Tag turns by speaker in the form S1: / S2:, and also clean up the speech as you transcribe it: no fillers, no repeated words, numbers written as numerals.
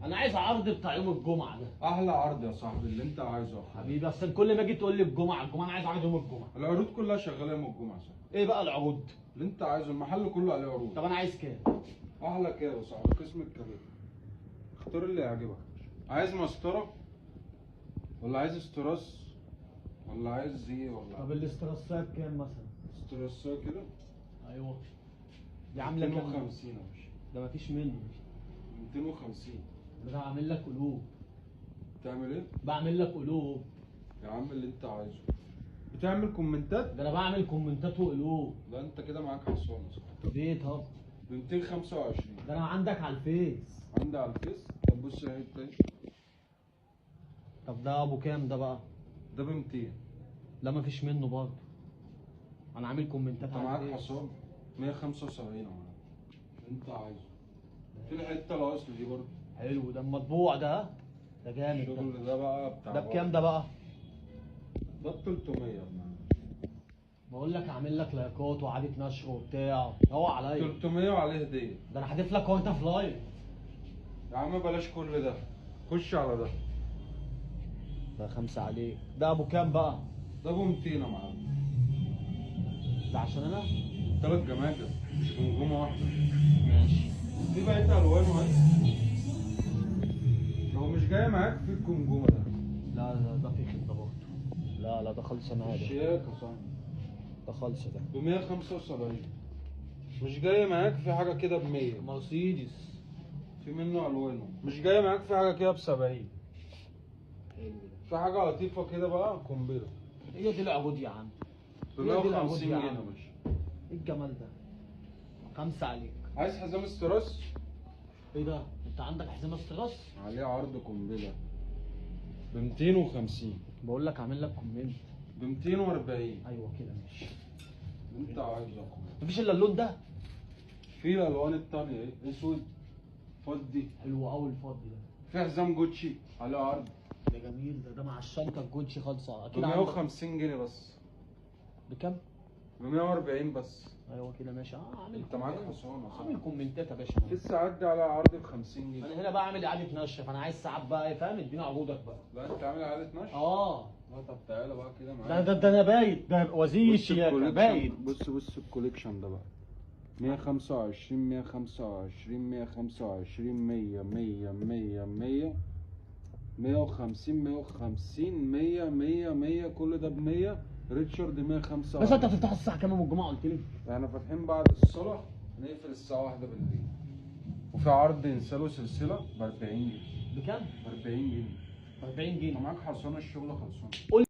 S1: انا عايز عرض بتاع يوم الجمعه ده.
S2: احلى عرض يا صاحبي اللي انت عايزه يا اخويا.
S1: حبيبي بس كل ما اجي تقول لي الجمعه الجمعه، انا عايز عرض يوم الجمعه.
S2: العروض كلها شغاله يوم الجمعه صاحبي.
S1: ايه بقى العروض؟
S2: اللي انت عايزه المحل كله عليه عروض.
S1: طب انا عايز كام؟
S2: احلى كده يا صاحبي، قسم الكبير. اختار اللي يعجبك. عايز مسطره ولا عايز استراس ولا عايز ايه ولا؟
S1: طب الاسترسات كام مثلا؟
S2: استراسيه كده
S1: ايوه دي عامله كام؟
S2: 250 يا باشا.
S1: ده مفيش منه.
S2: 250.
S1: ده انا بعمل لك قلوب.
S2: تعمل ايه؟
S1: بعمل لك قلوب.
S2: يا عم اللي انت عايزه. بتعمل كومنتات؟
S1: ده انا بعمل كومنتات وقلوب.
S2: لا انت كده معاك حصانه صاحبي.
S1: طب ايه طب؟
S2: ب 225.
S1: ده انا عندك على الفيس.
S2: عندي على الفيس. طب بص اهي التاني.
S1: طب ده ابو كام ده بقى؟
S2: ده ب 200.
S1: لا مفيش منه برضه. انا عامل كومنتات
S2: انت
S1: على
S2: معاك
S1: الفيس.
S2: حصان 175 يا معلم. انت عايزه. في الحته الاصل دي برضه.
S1: حلو ده المطبوع ده. ده جامد ده.
S2: الشغل ده بقى بتاع
S1: ده بكام ده بقى؟
S2: ده ب 300 يا معلم.
S1: بقول لك اعمل لك لايكات واعاده نشر وبتاع، روق عليا.
S2: 300 وعليه هديه.
S1: ده انا هضيف لك وانت في لايف.
S2: يا عم بلاش كل ده. خش على ده.
S1: ده 5 عليك. ده ابو كام بقى؟
S2: ده ب 200 يا معلم.
S1: ده عشان انا.
S2: 3 جماجم مش جمجمه واحده.
S1: ماشي.
S2: في بقيت الوانه اهي. لو مش جاي معاك في الجمجمه ده.
S1: لا لا ده في خطه برضه. لا لا ده خالص انا ده.
S2: شياكه صح.
S1: ده خالص ده.
S2: ب 175. مش جاي معاك في حاجه كده ب 100.
S1: مرسيدس.
S2: في منه الوانه. مش جاي معاك في حاجه كده ب 70.
S1: حلو ده.
S2: في حاجه لطيفه كده بقى قنبله.
S1: هي دي العروض يا عم.
S2: ب
S1: هي دي العروض
S2: 150
S1: يا
S2: جنيه
S1: عم.
S2: يا باشا.
S1: ايه الجمال ده؟ 5 عليك.
S2: عايز حزام استراس؟
S1: ايه ده؟ انت عندك حزام استراس؟
S2: عليه عرض قنبله ب 250.
S1: بقول لك اعمل لك كومنت.
S2: ب 240.
S1: ايوه كده ماشي.
S2: انت عايزه يا اخويا.
S1: مفيش الا اللون ده.
S2: في الالوان التانية ايه؟ اسود فضي.
S1: حلو قوي الفضي ده.
S2: في حزام جوتشي عليه عرض
S1: ده جميل ده مع الشنطه الجوتشي خالصه
S2: ب
S1: اكيد عندك.
S2: 150 جنيه بس.
S1: بكام؟
S2: ب 140 بس.
S1: ايوه كده ماشي. اعمل
S2: انت معاك
S1: كومنتات.
S2: حصان يا
S1: اعمل
S2: صاحبي.
S1: كومنتات يا باشا.
S2: في الساعات دي على عرض ب 50 جنيه.
S1: انا هنا بقى اعمل اعاده نشر، فانا عايز ساعات بقى ايه فاهم، اديني عروضك بقى.
S2: لا انت عامل عادة نشر؟
S1: اه
S2: لا طب تعالى بقى كده
S1: ده
S2: معايا.
S1: ده انا بايت، ده وزير
S2: بص
S1: الشياكه
S2: الكوليكشن.
S1: بايت.
S2: بص الكوليكشن ده بقى 125 125 125 100 100 100 100 150 150 100 100 100 كل ده ب 100. ريتشارد 105.
S1: بس انت هتفتحوا الساعه كام يوم الجمعه قلت لي؟
S2: احنا فاتحين بعد الصلاة نقفل الساعة 1 بالليل. وفي عرض ينسالوا سلسلة ب 40 جنيه.
S1: بكام؟
S2: ب 40 جنيه.
S1: 40 جنيه.
S2: انت معاك حصان الشغل خلصان.
S1: قول